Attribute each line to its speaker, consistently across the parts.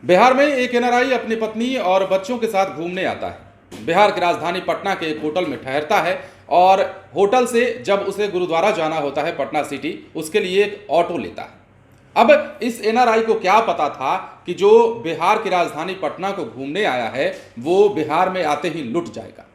Speaker 1: बिहार में एक एनआरआई अपनी पत्नी और बच्चों के साथ घूमने आता है। बिहार की राजधानी पटना के एक होटल में ठहरता है और होटल से जब उसे गुरुद्वारा जाना होता है पटना सिटी, उसके लिए एक ऑटो लेता है। अब इस एनआरआई को क्या पता था कि जो बिहार की राजधानी पटना को घूमने आया है वो बिहार में आते ही लुट जाएगा।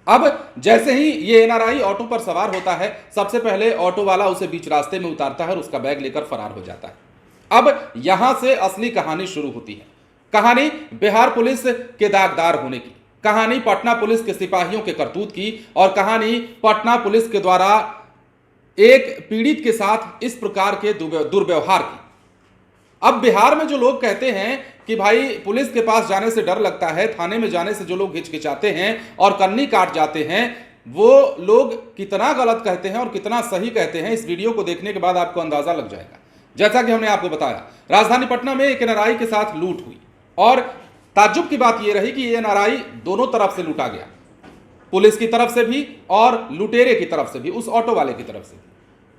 Speaker 1: अब जैसे ही ये एनआरआई ऑटो पर सवार होता है, सबसे पहले ऑटो वाला उसे बीच रास्ते में उतारता है और उसका बैग लेकर फरार हो जाता है। अब यहां से असली कहानी शुरू होती है। कहानी बिहार पुलिस के दागदार होने की, कहानी पटना पुलिस के सिपाहियों के करतूत की और कहानी पटना पुलिस के द्वारा एक पीड़ित के साथ इस प्रकार के दुर्व्यवहार की। अब बिहार में जो लोग कहते हैं कि भाई पुलिस के पास जाने से डर लगता है, थाने में जाने से जो लोग हिचकिचाते हैं और कन्नी काट जाते हैं, वो लोग कितना गलत कहते हैं और कितना सही कहते हैं, इस वीडियो को देखने के बाद आपको अंदाजा लग जाएगा। जैसा कि हमने आपको बताया, राजधानी पटना में एक एनआरआई के साथ लूट हुई और ताज्जुब की बात यह रही कि ये एनआरआई दोनों तरफ से लूटा गया, पुलिस की तरफ से भी और लुटेरे की तरफ से भी, उस ऑटो वाले की तरफ से।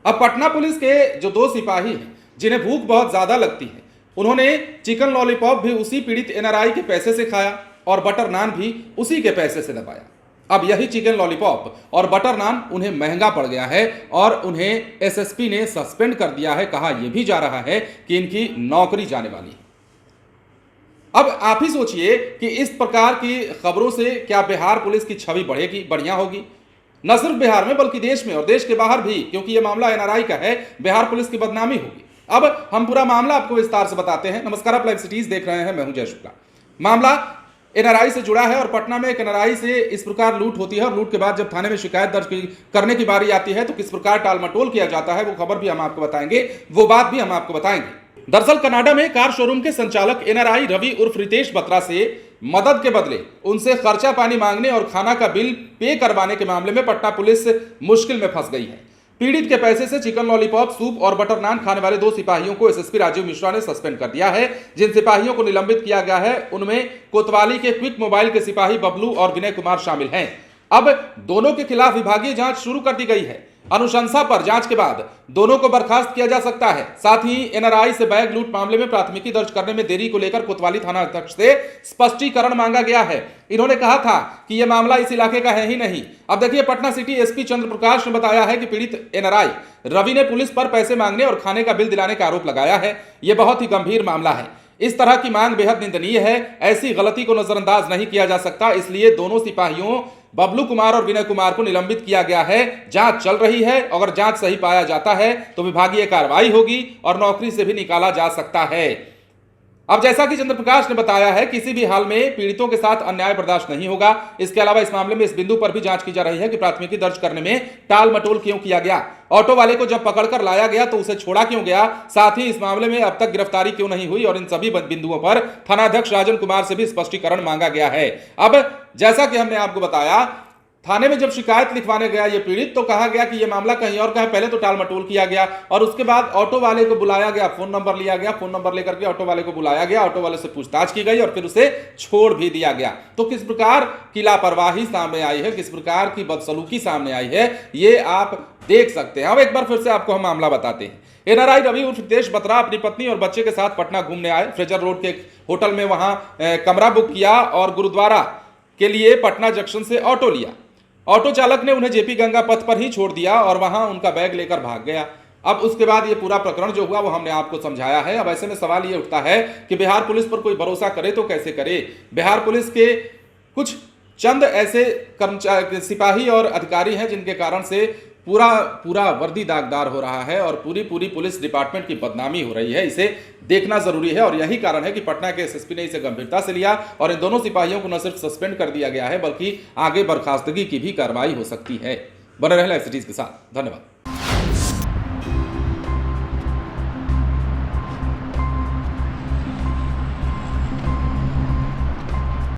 Speaker 1: अब पटना पुलिस के जो दो सिपाही हैं जिन्हें भूख बहुत ज्यादा लगती है, उन्होंने चिकन लॉलीपॉप भी उसी पीड़ित एनआरआई के पैसे से खाया और बटर नान भी उसी के पैसे से दबाया। अब यही चिकन लॉलीपॉप और बटर नान उन्हें महंगा पड़ गया है और उन्हें एसएसपी ने सस्पेंड कर दिया है। कहा यह भी जा रहा है कि इनकी नौकरी जाने वाली है। अब आप ही सोचिए कि इस प्रकार की खबरों से क्या बिहार पुलिस की छवि बढ़ेगी, बढ़िया होगी? न सिर्फ बिहार में बल्कि देश में और देश के बाहर भी, क्योंकि यह मामला एनआरआई का है, बिहार पुलिस की बदनामी होगी। अब हम पूरा मामला आपको विस्तार से बताते हैं। नमस्कार, आप लाइव सिटीज देख रहे हैं, मैं हूं जय शुक्ला। मामला एनआरआई से जुड़ा है और पटना में एक एनआरआई से इस प्रकार लूट होती है और लूट के बाद जब थाने में शिकायत दर्ज करने की बारी आती है तो किस प्रकार टालमटोल किया जाता है, वो खबर भी हम आपको बताएंगे, वो बात भी हम आपको बताएंगे। दरअसल कनाडा में कार शोरूम के संचालक एनआरआई रवि उर्फ रितेश बत्रा से मदद के बदले उनसे खर्चा पानी मांगने और खाना का बिल पे करवाने के मामले में पटना पुलिस मुश्किल में फंस गई है। पीड़ित के पैसे से चिकन लॉलीपॉप, सूप और बटर नान खाने वाले दो सिपाहियों को एसएसपी राजीव मिश्रा ने सस्पेंड कर दिया है। जिन सिपाहियों को निलंबित किया गया है उनमें कोतवाली के क्विक मोबाइल के सिपाही बबलू और विनय कुमार शामिल हैं। अब दोनों के खिलाफ विभागीय जांच शुरू कर दी गई है। अनुशंसा पर जांच के बाद दोनों को बर्खास्त किया जा सकता है। साथ ही एनआरआई से बैग लूट मामले में प्राथमिकी दर्ज करने में देरी को लेकर कोतवाली थाना अध्यक्ष से स्पष्टीकरण मांगा गया है। इन्होंने कहा था कि यह मामला इस इलाके का है ही नहीं। अब देखिए, पटना सिटी एसपी चंद्र प्रकाश ने बताया है कि पीड़ित एनआरआई रवि ने पुलिस पर पैसे मांगने और खाने का बिल दिलाने का आरोप लगाया है। यह बहुत ही गंभीर मामला है। इस तरह की मांग बेहद निंदनीय है। ऐसी गलती को नजरअंदाज नहीं किया जा सकता। इसलिए दोनों सिपाहियों बबलू कुमार और विनय कुमार को निलंबित किया गया है। जांच चल रही है। अगर जांच सही पाया जाता है तो विभागीय कार्रवाई होगी और नौकरी से भी निकाला जा सकता है। अब जैसा कि चंद्र प्रकाश ने बताया है, किसी भी हाल में पीड़ितों के साथ अन्याय बर्दाश्त नहीं होगा। इसके अलावा इस मामले में इस बिंदु पर भी जांच की जा रही है कि प्राथमिकी दर्ज करने में टाल मटोल क्यों किया गया, ऑटो वाले को जब पकड़कर लाया गया तो उसे छोड़ा क्यों गया, साथ ही इस मामले में अब तक गिरफ्तारी क्यों नहीं हुई, और इन सभी बिंदुओं पर थानाध्यक्ष राजन कुमार से भी स्पष्टीकरण मांगा गया है। अब जैसा कि हमने आपको बताया, थाने में जब शिकायत लिखवाने गया ये पीड़ित तो कहा गया कि ये मामला कहीं और का है। पहले तो टालमटोल किया गया और उसके बाद ऑटो वाले को बुलाया गया, फोन नंबर लिया गया, फोन नंबर लेकर के ऑटो वाले को बुलाया गया, ऑटो वाले से पूछताछ की गई और फिर उसे छोड़ भी दिया गया। तो किस प्रकार की लापरवाही सामने आई है, किस प्रकार की बदसलूकी सामने आई है, ये आप देख सकते हैं। अब एक बार फिर से आपको हम मामला बताते हैं। एनआरआई रवि उर्फ रितेश बत्रा अपनी पत्नी और बच्चे के साथ पटना घूमने आए। फ्रेजर रोड के एक होटल में वहां कमरा बुक किया और गुरुद्वारा के लिए पटना जंक्शन से ऑटो लिया। ऑटो चालक ने उन्हें जेपी गंगा पथ पर ही छोड़ दिया और वहां उनका बैग लेकर भाग गया। अब उसके बाद ये पूरा प्रकरण जो हुआ वो हमने आपको समझाया है। अब ऐसे में सवाल ये उठता है कि बिहार पुलिस पर कोई भरोसा करे तो कैसे करे। बिहार पुलिस के कुछ चंद ऐसे कर्मचारी, सिपाही और अधिकारी हैं जिनके कारण से पूरा वर्दी दागदार हो रहा है और पूरी पुलिस डिपार्टमेंट की बदनामी हो रही है। इसे देखना जरूरी है और यही कारण है कि पटना के एसएसपी ने इसे गंभीरता से लिया और इन दोनों सिपाहियों को न सिर्फ सस्पेंड कर दिया गया है बल्कि आगे बर्खास्तगी की भी कार्रवाई हो सकती है। बने रहें लाइव सिटीज के साथ। धन्यवाद।